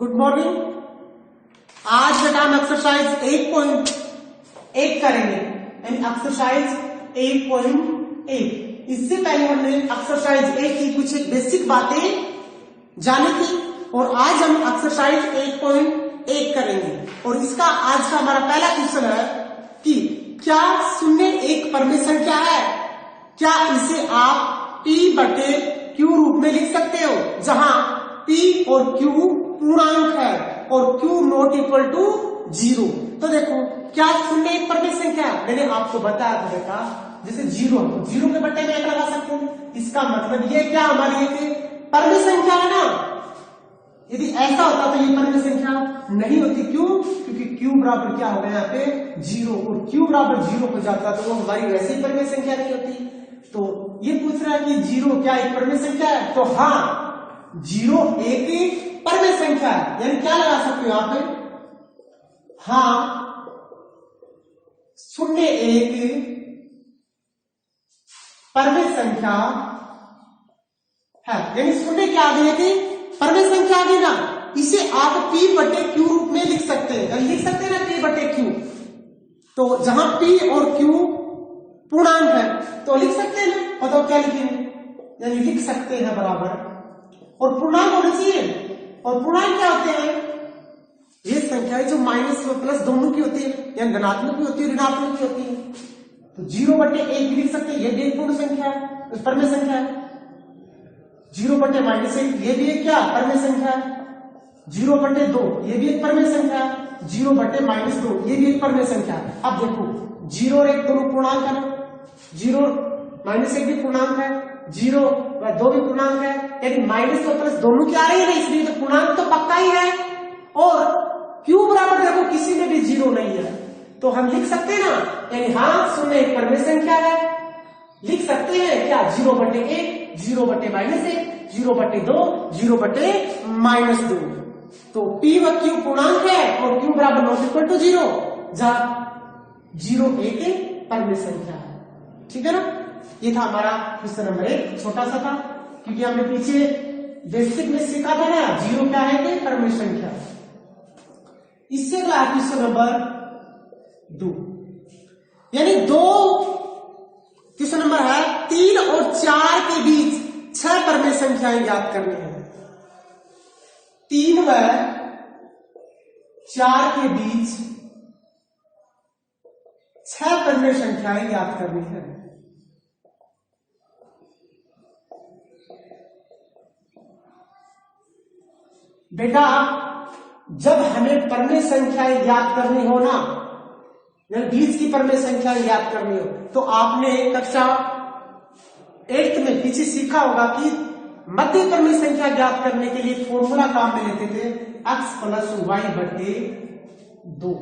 Good morning. आज बेटा हम एक्सरसाइज 8.8 करेंगे, यानी एक्सरसाइज 8.8। इससे पहले हमने एक्सरसाइज 8 की कुछ बेसिक बातें जानी थी और आज हम एक्सरसाइज 8.8 करेंगे। और इसका आज का हमारा पहला क्वेश्चन है कि क्या 0 परमेय संख्या है? क्या इसे आप P बटे Q रूप में लिख सकते हो, जहां P और Q पूर्णांक है और Q नॉट इक्वल टू 0। तो देखो क्या 0 परमेय संख्या है? मैंने आपको बताया था बेटा, जैसे 0 के बट्टे में 1 लगा सकते हैं। इसका मतलब ये क्या हमारी एक परमेय संख्या है ना। यदि ऐसा होता तो ये परमेय संख्या नहीं होती। क्यों? क्योंकि Q बराबर क्या होगा यहाँ पे 0, और Q बराबर 0 हो जाता तो वो हमारी वैसे ही परमेय संख्या नहीं होती। तो ये पूछ रहा है कि 0 क्या एक परमेय संख्या है? तो हाँ, 0 एक परमेय संख्या है। यानी क्या लगा सकते हो यहाँ पे? हाँ, 0 एक परमेय संख्या है। यानी 0 क्या आ गई थी? परमेय संख्या आ गई ना। इसे आप P बटे Q रूप में लिख सकते हैं। लिख सकते हैं ना P बटे Q। तो जहां P और Q पूर्णांक है तो लिख सकते हैं ना। बताओ क्या लिखेंगे? यानी लिख सकते हैं बराबर, और पूर्णांक होने चाहिए। और पूर्णांक क्या होते हैं? ये संख्याएं जो माइनस और प्लस दोनों की होती है, यानी धनात्मक भी होती है, ऋणात्मक भी होती है। तो 0 बटे 1 भी लिख सकते हैं, ये भी एक पूर्ण संख्या है, परमेय संख्या है। 0 बटे -1 ये भी एक क्या परमेय संख्या है। 0 बटे 2 ये भी एक परमेय संख्या है। 0 बटे -2 ये भी एक परमेय संख्या है। अब देखो 0 और 1 दोनों पूर्णांक है ना। 0 -1 भी पूर्णांक है, 0 व 2 भी पूर्णांक है, यानी माइनस और प्लस दोनों की आ रही है ना, इसलिए तो पूर्णांक तो पक्का ही है। और Q बराबर देखो किसी में भी 0 नहीं है, तो हम लिख सकते हैं ना। यानी हाँ, 0 एक परमेय संख्या है। लिख सकते हैं क्या? 0 बटे 1, 0 बटे -1, 0 बटे 2, 0 बटे -2। तो P व Q पूर्णांक है और Q बराबर नॉट इक्वल टू 0, जहां 0 एक परमेय संख्या है। ठीक है ना। ये था हमारा क्वेश्चन नंबर 1, छोटा सा था, क्योंकि हमने पीछे बेसिक में सीखा था ना 0 क्या है कि परमेय संख्या। इससे अगला क्वेश्चन नंबर 2, यानी 2 क्वेश्चन नंबर है 3 और 4 के बीच 6 परमेय संख्याएं ज्ञात करनी है। 3 व 4 के बीच 6 परमेय संख्याएं ज्ञात करनी है। बेटा जब हमें परमेय संख्याएं ज्ञात करनी हो ना, बीच की परमेय संख्याएं ज्ञात करनी हो, तो आपने कक्षा 8 में पीछे सीखा होगा कि मध्य परमेय संख्या ज्ञात करने के लिए फॉर्मूला काम में लेते थे, x प्लस y बटे 2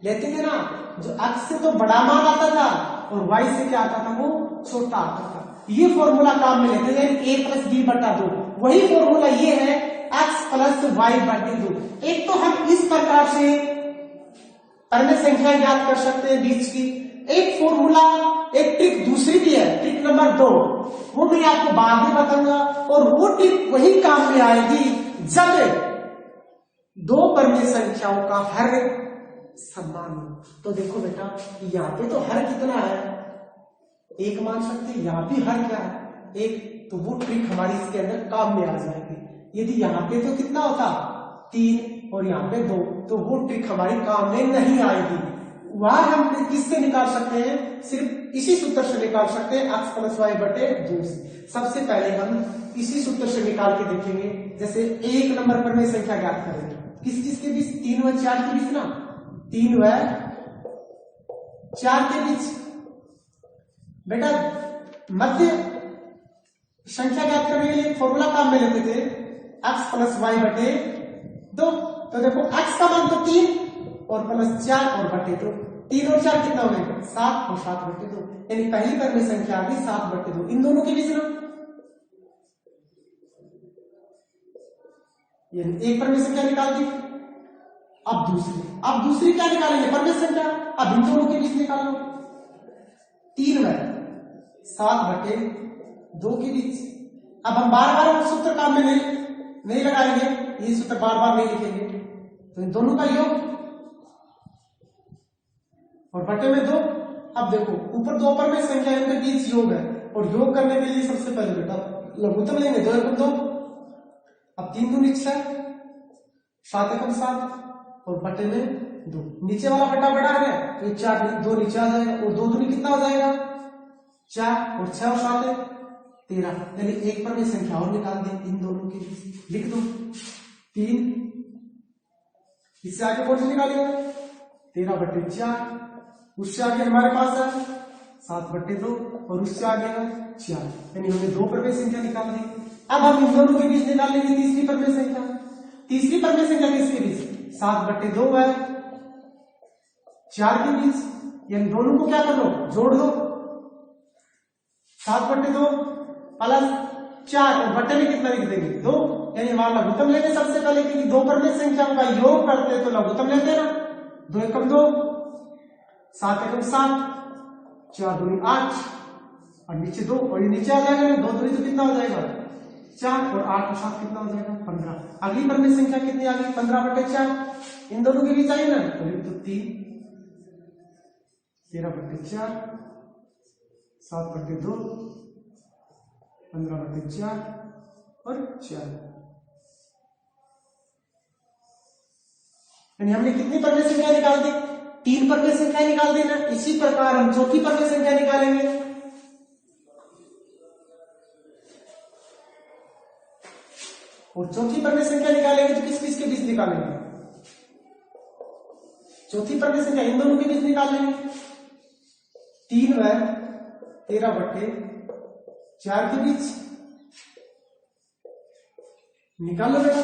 लेते थे ना। जो x से तो बड़ा मान आता था और y से क्या आता था? वो छोटा आता था। ये फॉर्मूला काम में लेते थे, a प्लस b बटा 2। वही फॉर्मूला ये है x प्लस y बटे 2। एक तो हम इस प्रकार से परमेय संख्या ज्ञात कर सकते हैं बीच की। एक फॉर्मूला, एक ट्रिक दूसरी भी है, ट्रिक नंबर 2, वो मैं आपको बाद में बताऊंगा। और वो ट्रिक वही काम में आएगी जब 2 परमेय संख्याओं का हर समान हो। तो देखो बेटा यहाँ पे तो हर कितना है? 1 मान सकते हैं। यहाँ भी हर क्या है? 1। तो वो ट्रिक हमारी इसके अंदर काम में आ जाएगी। यदि यहाँ पे तो कितना होता? 3 और यहाँ पे 2, तो वो ट्रिक हमारे काम में नहीं आएगी। वह हम किससे निकाल सकते हैं? सिर्फ इसी सूत्र से निकाल सकते हैं, x प्लस y बटे 2 से। सबसे पहले हम इसी सूत्र से निकाल के देखेंगे। जैसे 1 नंबर परमेय संख्या ज्ञात करेंगे किस चीज के बीच? 3 व 4 के बीच ना। 3 व 4 के बीच बेटा मध्य संख्या ज्ञात करने के लिए फॉर्मूला काम में लेते थे, x प्लस y बटे 2। तो देखो x का मान तो 3 और प्लस 4 और बटे 2। 3 और 4 कितना हो गए? 7 और 7 बटे 2। यानी पहली परमेय संख्या आ गई 7 बटे 2। इन दोनों के बीच ना यानी एक परमेय संख्या निकाल दी। अब दूसरी क्या निकालेंगे? परमेय संख्या। अब इन दोनों के बीच निकाल लो। 3 व 7 बटे 2 के बीच। अब हम बार बार सूत्र काम में नहीं लगाएंगे, ये सूत्र बार बार नहीं लिखेंगे, तो इन दोनों का योग और बटे में 2। अब देखो ऊपर दो पर में संख्या इनके बीच योग है, और योग करने के लिए सबसे पहले बेटा लघुत्तम लेंगे, 2 एकम 2, अब 3 दूनी 6, 7 एकम 7 और बटे में 2। नीचे वाला बटा बड़ा है तो 4 2 नीचे आ जाएगा, और 2 दूनी कितना हो जाएगा 4, और 6 और 7 है 13, यानी एक पर में संख्या और निकाल दे इन दोनों के बीच, लिख दो 3, इससे आगे कौन सी निकालेगा 13 बटे 4, उससे आगे हमारे पास है 7 बटे 2 और उससे आगे है 4, यानी हमने 2 पर में संख्या निकाल दी। अब हम इन दोनों के बीच निकाल लेंगे तीसरी पर में संख्या। तीसरी पर में संख्या किसके बीच 7 बटे 2 है 4 के बीच, यानी दोनों को क्या कर लो जोड़ दो, 7 बटे 2 प्लस 4 और बटे में कितना लिख देंगे 2, यानी हमारा लघुत्तम लेंगे सबसे पहले, क्योंकि 2 पर में संख्याओं का योग करते तो लघुत्तम लेते ना, 2 एकम 2, 7 एकम 7, 4 दूनी 8 और नीचे 2, और ये नीचे आ जाएगा ना 2 दूनी तो कितना हो जाएगा 4 और 8 और 7 कितना हो जाएगा 15। अगली पर में संख्या कितनी आ गई 15 बटे 4, इन दोनों के बीच आई ना तो लिख दो 3, 13 बटे 4, 7 बटे 2, 15 बटे 4 और 4, यानी हमने कितनी पर में संख्या निकाल दी 3 पर में संख्या निकाल देना। इसी प्रकार हम चौथी पर में संख्या निकालेंगे, और चौथी पर में संख्या निकालेंगे तो किस किस के बीच निकालेंगे, चौथी पर में संख्या इन दोनों के बीच निकाल लेंगे, 3 व 13 बटे 4 के बीच निकाल लो बेटा,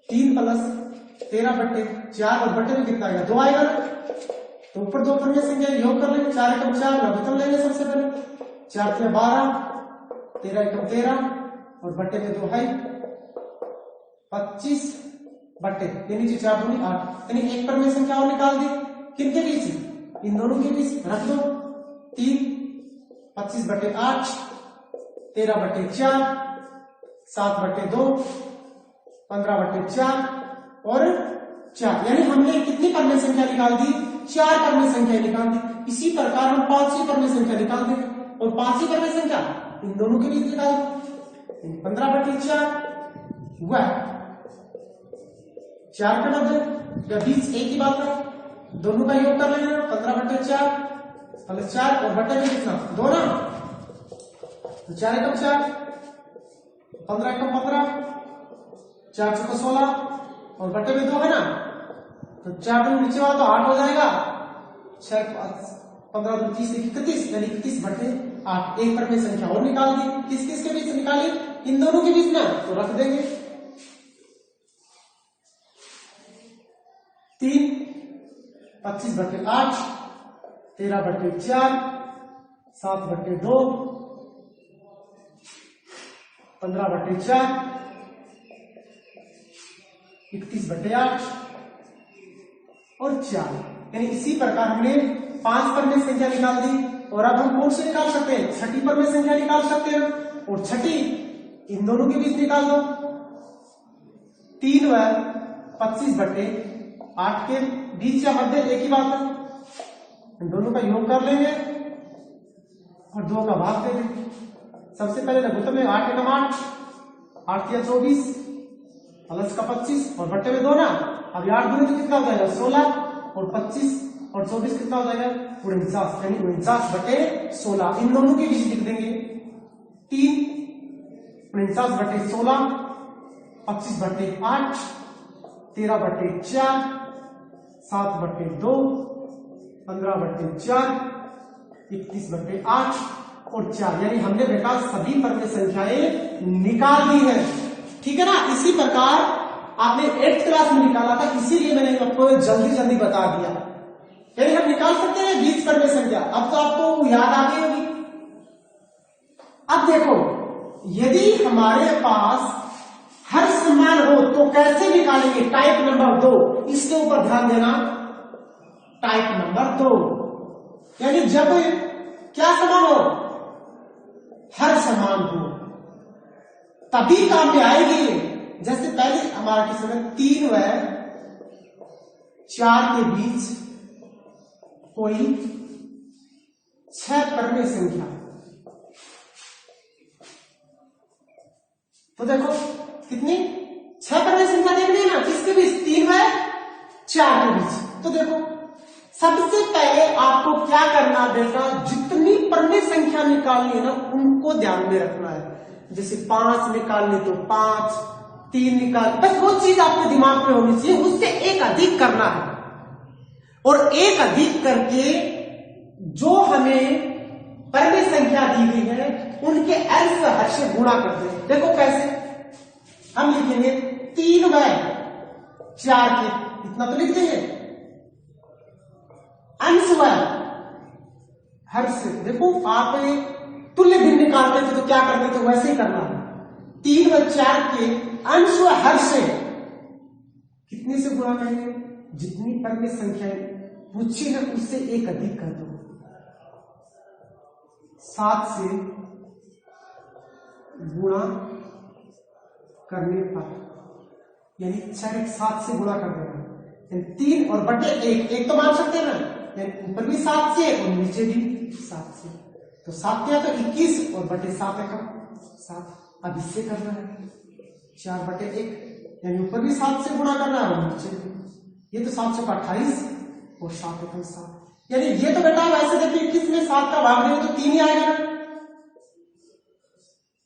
3 प्लस 13 बटे 4 और बटे में कितना आएगा 2 आएगा, तो ऊपर 2 पर में संख्या योग कर लेंगे, 4 एकम 4 लघुत्तम लेंगे सबसे पहले, 4 से 12, 13 एकम 13 और बटे में 2 है 25 बटे, ये नीचे 4 दूनी 8, यानी एक पर में संख्या और निकाल दी, किनके बीच इन दोनों के बीच रख दो 3, 25 बटे 8, 13 बटे 4, 7 बटे 2, 15 बटे 4 और 4, यानी हमने कितनी पर में संख्या निकाल दी 4 पर में संख्या निकाल दी। इसी प्रकार हम 5वीं पर में संख्या निकाल देंगे, और 5वीं पर में संख्या इन दोनों के बीच निकाल दो, 15 बटे 4 हुआ 4 का 90 या 20 एक ही बात है, दोनों का योग कर लेना 15 बटे 4 प्लस 4 और बटे में कितना 2 ना, तो 4 एकम 4, 15 एकम 15, 4 चौका 16 और बटे में 2 है ना, तो 4 दूनी नीचे वाला तो 8 हो जाएगा, 6 15 दूनी 30 31, यानी 31 बटे 8। एक पर में संख्या और निकाल दी, किस किस के बीच निकाली इन दोनों के बीच में, तो रख देंगे 3, 25 बटे 8, 13 बटे 4, 7 बटे 2, 15 बटे 4, 31 बटे 8 और 4, यानी इसी प्रकार हमने 5 पर में संख्या निकाल दी। और अब हम कौन से निकाल सकते हैं, छठी पर में संख्या निकाल सकते हैं, और छठी इन दोनों के बीच निकाल दो, 3 व 25 बटे 8 के बीच या मध्य एक ही बात है, इन दोनों का योग कर लेंगे और 2 का भाग दे देंगे। सबसे पहले लघुत्तम में 8 एकम 8, 8 या 24 प्लस का 25 और बट्टे में 2 ना, अब 8 दूनी तो कितना हो जाएगा 16 और 25 और 24 कितना हो जाएगा 49, यानी 49 बटे 16 इन दोनों के बीच लिख देंगे। 3 49 बटे 16, 25 बटे 8, 13 बटे 4, 7 बटे 2, 15 बटे 4, 31 बटे 8 और 4, यानी हमने बेटा सभी पर में संख्याएं निकाल दी है। ठीक है ना। इसी प्रकार आपने 8th क्लास में निकाला था, इसीलिए मैंने आपको जल्दी जल्दी बता दिया। यानी हम निकाल सकते हैं 20 पर में संख्या, अब तो आपको याद आ गई होगी। अब देखो, यदि हमारे पास हर समान हो तो कैसे निकालेंगे, टाइप नंबर 2, इसके ऊपर ध्यान देना। टाइप नंबर 2 यानी जब क्या समान हो, हर समान हो, तभी काम में आएगी। जैसे पहले हमारा क्वेश्चन है 3 व 4 के बीच कोई 6 परमेय संख्या। तो देखो कितनी 6 परमेय संख्या देखनी है ना, किसके बीच 3 व 4 के बीच। तो देखो सबसे पहले आपको क्या करना बेटा, जितनी परमेय संख्या निकालनी है ना उनको ध्यान में रखना है। जैसे 5 निकालनी तो 5, 3 निकाल, बस वो चीज आपके दिमाग में होनी चाहिए, उससे एक अधिक करना है और एक अधिक करके जो हमें परमेय संख्या दी गई है उनके अंश हर से गुणा करते हैं। देखो कैसे, हम लिखेंगे 3 व 4 के, इतना तो लिख देंगे, अंश व हर से। देखो आप तुल्य भिन्न निकालते थे तो क्या करते थे, वैसे ही करना है। 3 व 4 के अंश व हर से कितने से गुणा करेंगे, जितनी परमेय संख्याएं पूछी ना उससे एक अधिक कर दो। 7 से गुणा करने पर, यानी 6 7 से गुणा कर देना, 3 और बटे 1, 1 तो मान सकते हैं ना, यानी ऊपर भी 7 से और नीचे भी 7 से। तो 7 क्या तो 21 और बटे 7 है कम 7। अब इससे करना है 4 बटे 1, यानी ऊपर भी 7 से गुणा करना है और नीचे भी। ये तो 7 से 28 और 7 एकम 7, यानी ये तो बेटा वैसे देखिए 21 में 7 का भाग देंगे तो 3 ही आएगा ना,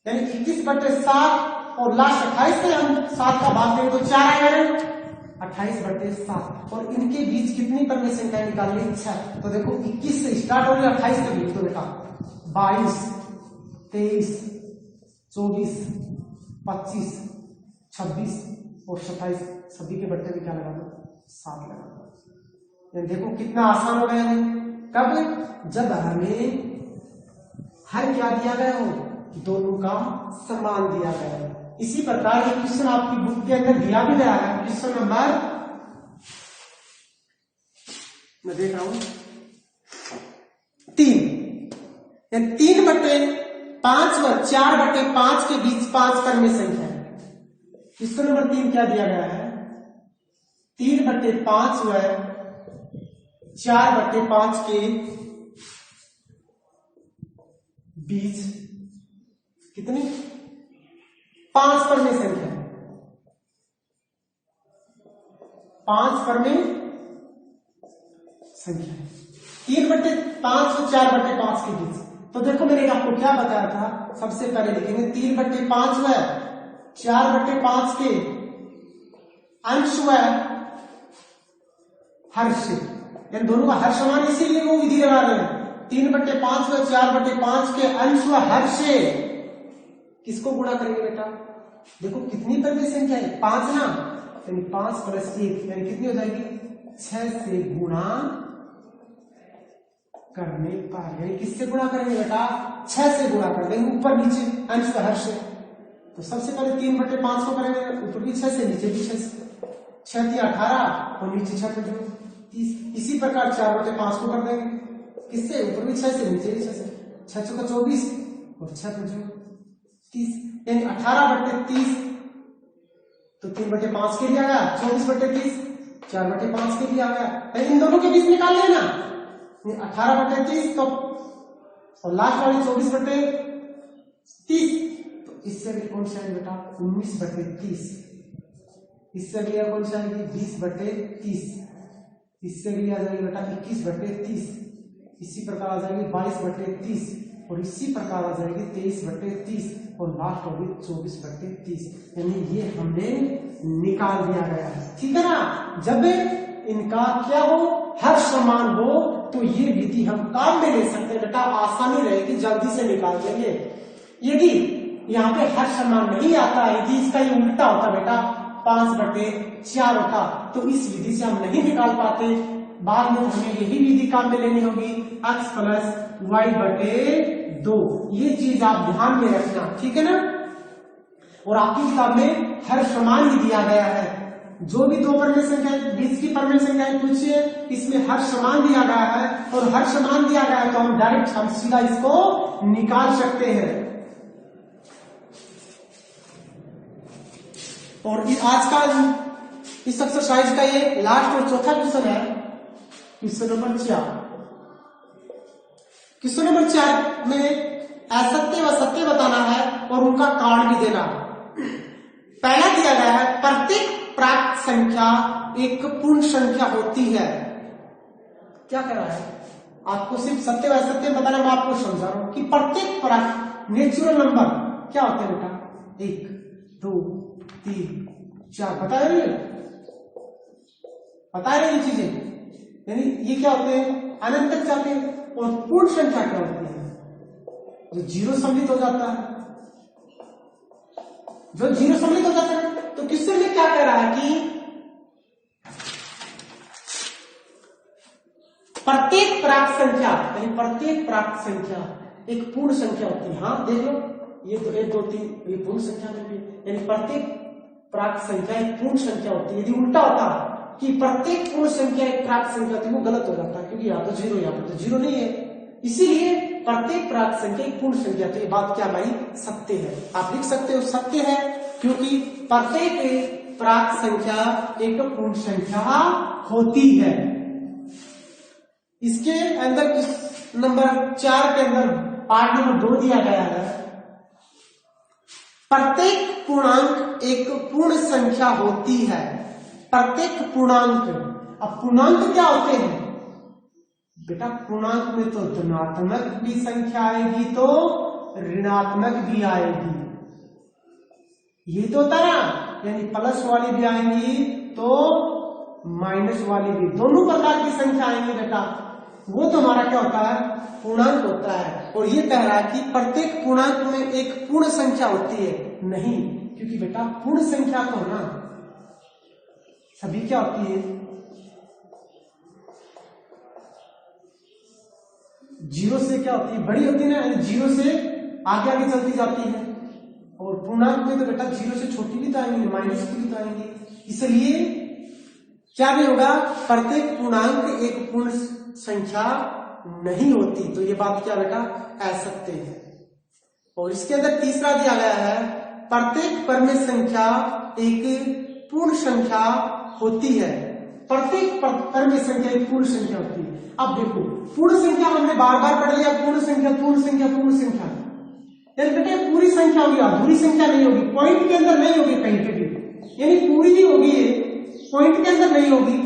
यानी 21 बटे 7 और लास्ट 28 से हम 7 का भाग देंगे तो 4 आएगा ना, 28 बटे 7। और इनके बीच कितनी परमेय संख्या निकालनी, 6। तो देखो 21 से स्टार्ट हो गया 28 तक लिख दो बेटा, 22, 23, 24, 25, 26 और 27, सभी के बट्टे में क्या लगा दो, 7 लगा दो। देखो कितना आसान हो गया है। कब, जब हमें हर क्या दिया गया हो, दोनों का समान दिया गया है। इसी प्रकार ये क्वेश्चन आपकी बुक के अंदर दिया भी गया है, क्वेश्चन नंबर, मैं देख रहा हूं 3, 3 बटे 5 व 4 बटे 5 के बीच 5 परमेय संख्या है। क्वेश्चन नंबर 3 क्या दिया गया है, 3 बटे 5 व 4 बटे 5 के बीच कितनी 5 परमेय संख्या है, 5 परमेय संख्या है। 3 बटे 5 और 4 बटे 5 के बीच। तो देखो मैंने आपको क्या बताया था, सबसे पहले लिखेंगे 3 बटे 5 व 4 बटे 5 के अंश व हर से, यानी दोनों का हर समान, इसीलिए वो विधि लगा रहे हैं। 3 बटे 5 व 4 बटे 5 के अंश व हर से किसको गुणा करेंगे बेटा, देखो कितनी परमेय संख्या है, 5 ना, यानी 5 प्लस 1 यानी कितनी हो जाएगी, 6 से गुणा करने पर, यानी किससे गुणा करेंगे बेटा, 6 से गुणा कर देंगे, ऊपर नीचे अंश व हर से। तो सबसे पहले 3 बटे 5 को करेंगे, ऊपर भी 6 से नीचे भी 6 से, 6 3 18 और नीचे 6 30। इसी प्रकार 4 बटे 5 को कर देंगे, किससे, ऊपर भी 6 से नीचे भी 6 से, 6 चौका 24 और 6 5 30, यानी 18 बटे 30। तो 3 बटे 5 के लिए आ गया, 24 बटे 30, 4 बटे 5 के लिए आ गया। इन दोनों के बीच निकाल लिया ना, 18 बटे 30 तो, और लास्ट वाली 24 बटे 30। तो इससे अगली कौन सी आएगी बेटा, 19 बटे 30। इससे अगली कौन सी आएगी, 20 बटे 30। इससे अगली आ जाएगी बेटा 21 बटे 30। इसी प्रकार आ जाएगी 22 बटे 30 और इसी प्रकार आ जाएगी 23 बटे 30 और लास्ट होगी 24 बटे 30। यानी ये हमने निकाल दिया गया है, ठीक है ना। जब इनका क्या हो, हर समान हो, तो ये विधि हम काम में ले सकते हैं बेटा, आसानी रहेगी, जल्दी से निकाल देंगे। यदि यहाँ पे हर समान नहीं आता, यदि इसका ये उल्टा होता बेटा, 5 बटे 4 होता, तो इस विधि से हम नहीं निकाल पाते। बाद में हमें यही विधि काम में लेनी होगी, x प्लस वाई बटे 2। ये चीज आप ध्यान में रखना, ठीक है ना। और आपकी किताब में हर समान ही दिया गया है, जो भी 2 परमेय संख्या 20 की परमेय संख्याएं पूछिए, इसमें हर समान दिया गया है, और हर समान दिया गया है तो हम डायरेक्ट हम सीधा इसको निकाल सकते हैं। और आज का इस एक्सरसाइज का ये लास्ट और चौथा क्वेश्चन है, क्वेश्चन नंबर 4। क्वेश्चन नंबर 4 में असत्य व सत्य बताना है और उनका कारण भी देना। पहला दिया गया है प्रत्येक प्राप्त संख्या एक पूर्ण संख्या होती है। क्या कर रहा है, आपको सिर्फ सत्य व असत्य बताना, मैं आपको समझा रहा हूं कि प्रत्येक प्राप्त नेचुरल नंबर क्या होते हैं बेटा, 1 2 3 4, बता रहे बता रहे ये चीजें, यानी ये क्या होते हैं, अनंत तक जाते हैं। और पूर्ण संख्या क्या होती है, जो 0 सम्मिलित हो जाता है, जो 0 सम्मिलित हो जाता है। तो क्वेश्चन में क्या कह रहा है कि प्रत्येक प्राप्त संख्या, यानी प्रत्येक प्राप्त संख्या एक पूर्ण संख्या होती है। हाँ देख लो, ये तो 1 2 3 ये पूर्ण संख्या में भी, यानी प्रत्येक प्राप्त संख्या एक पूर्ण संख्या होती है। यदि उल्टा होता कि प्रत्येक पूर्ण संख्या एक प्राप्त संख्या होती है, वो गलत हो जाता है, क्योंकि यहाँ तो 0 यहाँ पर तो 0 नहीं है। इसीलिए प्रत्येक प्राप्त संख्या एक पूर्ण संख्या, तो ये बात क्या हमारी सत्य है। आप लिख सकते हो सत्य है, क्योंकि प्रत्येक प्राप्त संख्या एक पूर्ण संख्या होती है। इसके अंदर नंबर 4 के अंदर पार्ट नंबर 2 दिया गया है, प्रत्येक पूर्णांक एक पूर्ण संख्या होती है। प्रत्येक पूर्णांक, अब पूर्णांक क्या होते हैं बेटा, पूर्णांक में तो धनात्मक भी संख्या आएगी तो ऋणात्मक भी आएगी, ये तो होता ना, यानी प्लस वाली भी आएंगी तो माइनस वाली भी, दोनों प्रकार की संख्या आएंगी बेटा। वो तो हमारा क्या होता है, पूर्णांक होता है। और ये कह रहा है कि प्रत्येक पूर्णांक में एक पूर्ण संख्या होती है, नहीं, क्योंकि बेटा पूर्ण संख्या तो ना सभी क्या होती है, 0 से क्या होती है, बड़ी होती है ना, 0 से आगे आगे चलती जाती है। और पूर्णांक में तो बेटा 0 से छोटी भी तो आएंगी, माइनस की भी तो आएंगी। इसलिए क्या नहीं होगा, प्रत्येक पूर्णांक एक पूर्ण संख्या नहीं होती। तो ये बात क्या बेटा, असत्य है। और इसके अंदर तीसरा दिया गया है, प्रत्येक परमेय संख्या एक पूर्ण संख्या होती है। प्रत्येक परमेय संख्या एक पूर्ण संख्या होती है। अब देखो, पूर्ण संख्या हमने बार बार पढ़ लिया, पूर्ण संख्या पूर्ण संख्या पूर्ण संख्या, यानी बेटा पूरी संख्या होगी, अधूरी संख्या नहीं होगी, पॉइंट के अंदर नहीं होगी कहीं पे भी, यानी पूरी ही होगी, पॉइंट के अंदर नहीं होगी।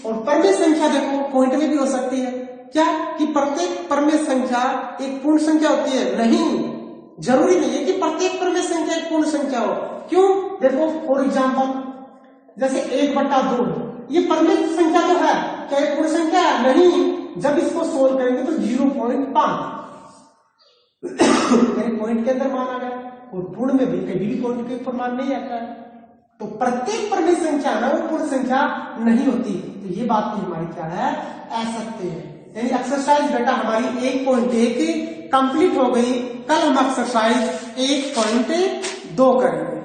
और परमेय संख्या देखो पॉइंट में भी हो सकती है, क्या कि प्रत्येक परमेय संख्या एक पूर्ण संख्या होती है, नहीं, जरूरी नहीं है कि प्रत्येक परमेय संख्या एक पूर्ण संख्या हो। क्यों, देखो फॉर एग्जाम्पल जैसे 1/2, ये परमेय संख्या तो है, क्या एक पूर्ण संख्या है, नहीं, जब इसको सोल्व करेंगे तो 0.5 यानी पॉइंट के अंदर मान आ गया। और पूर्ण में भी कभी भी पॉइंट के ऊपर मान नहीं आता है। तो प्रत्येक परमेय संख्या ना वो पूर्ण संख्या नहीं होती। तो ये बात भी हमारी क्या है, असत्य है। यानी एक्सरसाइज बेटा हमारी 1.1 कंप्लीट हो गई। कल हम एक्सरसाइज 1.2 करेंगे।